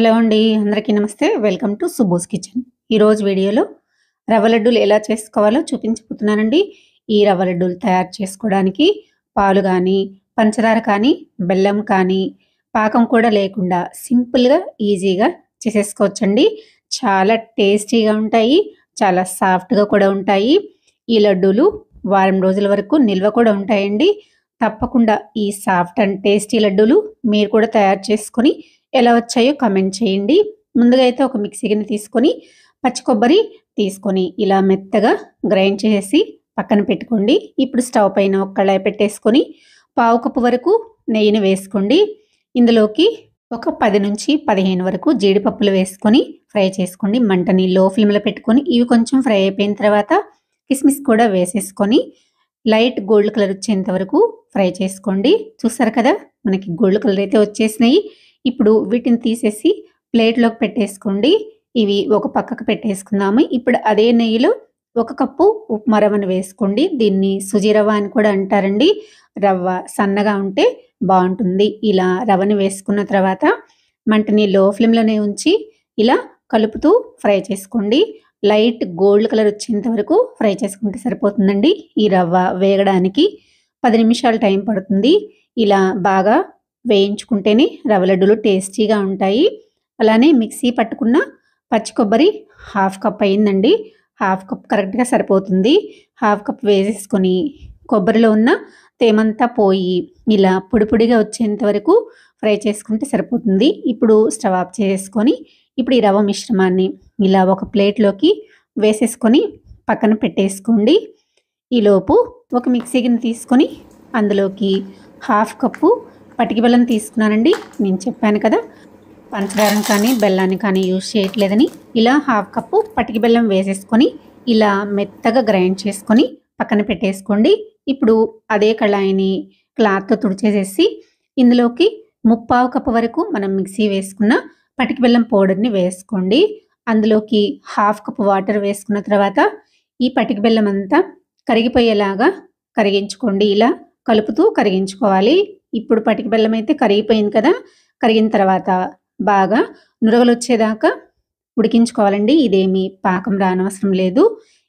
Hello అండి. అందరికీ నమస్తే. Welcome to Subbu's kitchen. ఈరోజు వీడియోలో రవ్వ లడ్డూలు ఎలా చేసుకోవాలో చూపించబోతున్నానండి. ఈ రవ్వ లడ్డూలు తయారు చేసుకోవడానికి పాలు కానీ, పంచదార కానీ, బెల్లం కానీ, పాకం కూడా లేకుండా సింపుల్‌గా, ఈజీగా చేసేసుకోవచ్చండి. చాలా టేస్టీగా ఉంటాయి. చాలా సాఫ్ట్‌గా కూడా ఉంటాయి. ఈ లడ్డూలు వారం రోజుల వరకు నిల్వ కూడా ఉంటాయండి. తప్పకుండా ఈ సాఫ్ట్ అండ్ టేస్టీ లడ్డూలు మీరు కూడా తయారు చేసుకొని ఎలా వచ్చాయో కామెంట్ చేయండి. ముందుగా అయితే ఒక మిక్సీ గిన్నె తీసుకొని, పచ్చి కొబ్బరి తీసుకొని ఇలా మెత్తగా గ్రైండ్ చేసేసి పక్కన పెట్టుకోండి. ఇప్పుడు స్టవ్ పైన ఒక కళాయి పెట్టేసుకొని, పావు కప్పు వరకు నెయ్యిని వేసుకోండి. ఇందులోకి ఒక 10-15 వరకు జీడిపప్పులు వేసుకొని ఫ్రై చేసుకోండి. మంటని లో ఫ్లేమ్‌లో పెట్టుకొని ఇవి కొంచెం ఫ్రై అయిపోయిన తర్వాత కిస్మిస్ కూడా వేసేసుకొని లైట్ గోల్డ్ కలర్ వచ్చేంత వరకు ఫ్రై చేసుకోండి. చూసారు కదా! మనకి గోల్డ్ కలర్ అయితే వచ్చేసినాయి. ఇప్పుడు వీటిని తీసేసి ప్లేట్‌లోకి పెట్టేసుకోండి. ఇవి ఒక పక్కకు పెట్టేసుకుందాము. ఇప్పుడు అదే నెయ్యిలో ఒక కప్పు ఉప్మా రవ్వను వేసుకోండి. దీన్ని సుజి రవ్వ అని కూడా అంటారండి. రవ్వ సన్నగా ఉంటే బావుంటుంది. ఇలా రవ్వని వేసుకున్న తర్వాత మంటని లో ఫ్లేమ్‌లోనే ఉంచి ఇలా కలుపుతూ ఫ్రై చేసుకోండి. లైట్ గోల్డ్ కలర్ వచ్చేంత వరకు ఫ్రై చేసుకుంటే సరిపోతుందండి. ఈ రవ్వ వేగడానికి 10 నిమిషాలు టైం పడుతుంది. ఇలా బాగా వేయించుకుంటేనే రవ్వ లడ్డూలు టేస్టీగా ఉంటాయి. అలానే మిక్సీ పట్టుకున్న పచ్చి కొబ్బరి హాఫ్ కప్ అయిందండి. హాఫ్ కప్ కరెక్ట్‌గా సరిపోతుంది. హాఫ్ కప్ వేసేసుకొని కొబ్బరిలో ఉన్న తేమంతా పోయి ఇలా పొడి పొడిగా వచ్చేంత వరకు ఫ్రై చేసుకుంటే సరిపోతుంది. ఇప్పుడు స్టవ్ ఆఫ్ చేసుకొని ఇప్పుడు ఈ రవ్వ మిశ్రమాన్ని ఇలా ఒక ప్లేట్‌లోకి వేసేసుకొని పక్కన పెట్టేసుకోండి. ఈలోపు ఒక మిక్సీ గిన్నె తీసుకొని అందులోకి హాఫ్ కప్పు పటికి బెల్లం తీసుకున్నానండి. నేను చెప్పాను కదా! పంచదారని కానీ, బెల్లాన్ని కానీ యూజ్ చేయట్లేదని. ఇలా హాఫ్ కప్పు పటికి బెల్లం వేసేసుకొని ఇలా మెత్తగా గ్రైండ్ చేసుకొని పక్కన పెట్టేసుకోండి. ఇప్పుడు అదే కళాయిని క్లాత్‌తో తుడిచేసేసి ఇందులోకి ముప్పావు కప్పు వరకు మనం మిక్సీ వేసుకున్న పటికి బెల్లం పౌడర్‌ని వేసుకోండి. అందులోకి హాఫ్ కప్ వాటర్ వేసుకున్న తర్వాత ఈ పటికి బెల్లం అంతా కరిగిపోయేలాగా కరిగించుకోండి. ఇలా కలుపుతూ కరిగించుకోవాలి. ఇప్పుడు పటికి బెల్లం అయితే కరిగిపోయింది కదా! కరిగిన తర్వాత బాగా నురగలొచ్చేదాకా ఉడికించుకోవాలండి. ఇదేమి పాకం రానవసరం లేదు.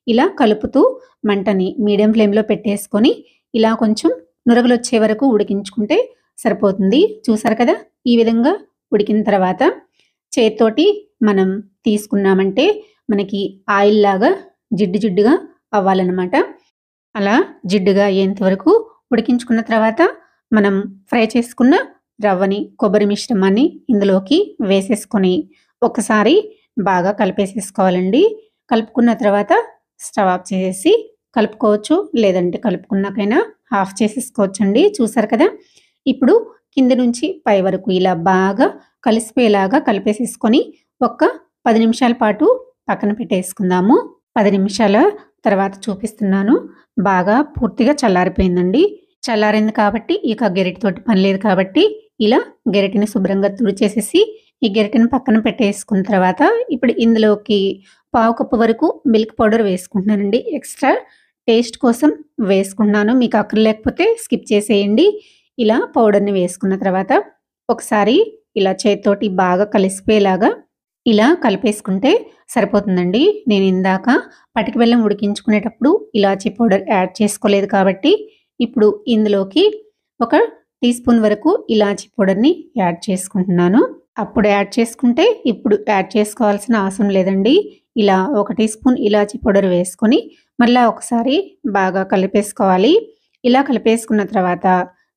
ఇలా కలుపుతూ మంటని మీడియం ఫ్లేమ్‌లో పెట్టేసుకొని ఇలా కొంచెం నురగలొచ్చే వరకు ఉడికించుకుంటే సరిపోతుంది. చూసారు కదా! ఈ విధంగా ఉడికిన తర్వాత చేత్తోటి మనం తీసుకున్నామంటే మనకి ఆయిల్‌లాగా జిడ్డు జిడ్డుగా అవ్వాలనమాట. అలా జిడ్డుగా అయ్యేంత వరకు ఉడికించుకున్న తర్వాత మనం ఫ్రై చేసుకున్న రవ్వని, కొబ్బరి మిశ్రమాన్ని ఇందులోకి వేసేసుకొని ఒకసారి బాగా కలిపేసేసుకోవాలండి. కలుపుకున్న తర్వాత స్టవ్ ఆఫ్ చేసేసి కలుపుకోవచ్చు. లేదంటే కలుపుకున్నాకైనా ఆఫ్ చేసేసుకోవచ్చండి. చూసారు కదా! ఇప్పుడు కింద నుంచి పై వరకు ఇలా బాగా కలిసిపోయేలాగా కలిపేసేసుకొని ఒక్క 10 నిమిషాల పాటు పక్కన పెట్టేసుకుందాము. 10 నిమిషాల తర్వాత చూపిస్తున్నాను. బాగా పూర్తిగా చల్లారిపోయిందండి. చల్లారింది కాబట్టి ఇక గెరిటతోటి పని లేదు కాబట్టి ఇలా గెరిటని శుభ్రంగా తుడిచేసేసి ఈ గెరిటని పక్కన పెట్టేసుకున్న తర్వాత ఇప్పుడు ఇందులోకి పావు కప్పు వరకు మిల్క్ పౌడర్ వేసుకుంటున్నానండి. ఎక్స్‌ట్రా టేస్ట్ కోసం వేసుకుంటున్నాను. మీకు అక్కర్లేకపోతే స్కిప్ చేసేయండి. ఇలా పౌడర్‌ని వేసుకున్న తర్వాత ఒకసారి ఇలా చేత్తోటి బాగా కలిసిపోయేలాగా ఇలా కలిపేసుకుంటే సరిపోతుందండి. నేను ఇందాక పటిక బెల్లం ఉడికించుకునేటప్పుడు ఇలాచీ పౌడర్ యాడ్ చేసుకోలేదు కాబట్టి ఇప్పుడు ఇందులోకి ఒక టీ స్పూన్ వరకు ఇలాచీ పౌడర్‌ని యాడ్ చేసుకుంటున్నాను. అప్పుడు యాడ్ చేసుకుంటే ఇప్పుడు యాడ్ చేసుకోవాల్సిన అవసరం లేదండి. ఇలా ఒక టీ స్పూన్ ఇలాచీ పౌడర్ వేసుకొని మళ్ళా ఒకసారి బాగా కలిపేసుకోవాలి. ఇలా కలిపేసుకున్న తర్వాత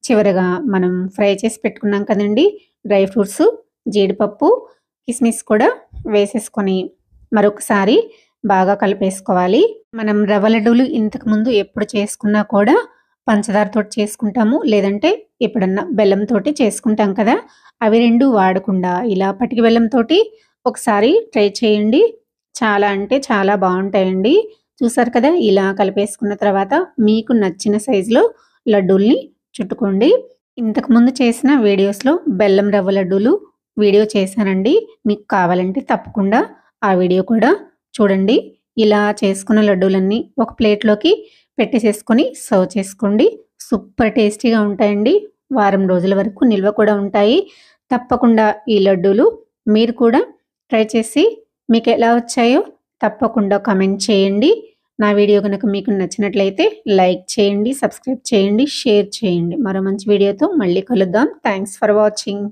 చివరగా మనం ఫ్రై చేసి పెట్టుకున్నాం కదండీ! డ్రై ఫ్రూట్స్, జీడిపప్పు, కిస్మిస్ కూడా వేసేసుకొని మరొకసారి బాగా కలిపేసుకోవాలి. మనం రవ్వ లడ్డూలు ఇంతకుముందు ఎప్పుడు చేసుకున్నా కూడా పంచదారతోటి చేసుకుంటాము. లేదంటే ఎప్పుడన్నా బెల్లంతోటి చేసుకుంటాం కదా! అవి 2 వాడకుండా ఇలా పటిక బెల్లంతోటి ఒకసారి ట్రై చేయండి. చాలా అంటే చాలా బావుంటాయండి. చూసారు కదా! ఇలా కలిపేసుకున్న తర్వాత మీకు నచ్చిన సైజులో లడ్డూల్ని చుట్టుకోండి. ఇంతకుముందు చేసిన వీడియోస్‌లో బెల్లం రవ్వ లడ్డూలు వీడియో చేశానండి. మీకు కావాలంటే తప్పకుండా ఆ వీడియో కూడా చూడండి. ఇలా చేసుకున్న లడ్డూలన్నీ ఒక ప్లేట్‌లోకి పెట్టేసేసుకొని సర్వ్ చేసుకోండి. సూపర్ టేస్టీగా ఉంటాయండి. వారం రోజుల వరకు నిల్వ కూడా ఉంటాయి. తప్పకుండా ఈ లడ్డూలు మీరు కూడా ట్రై చేసి మీకు ఎలా వచ్చాయో తప్పకుండా కామెంట్ చేయండి. నా వీడియో గనుక మీకు నచ్చినట్లయితే లైక్ చేయండి, సబ్స్క్రైబ్ చేయండి, షేర్ చేయండి. మరో మంచి వీడియోతో మళ్ళీ కలుద్దాం. Thanks for watching.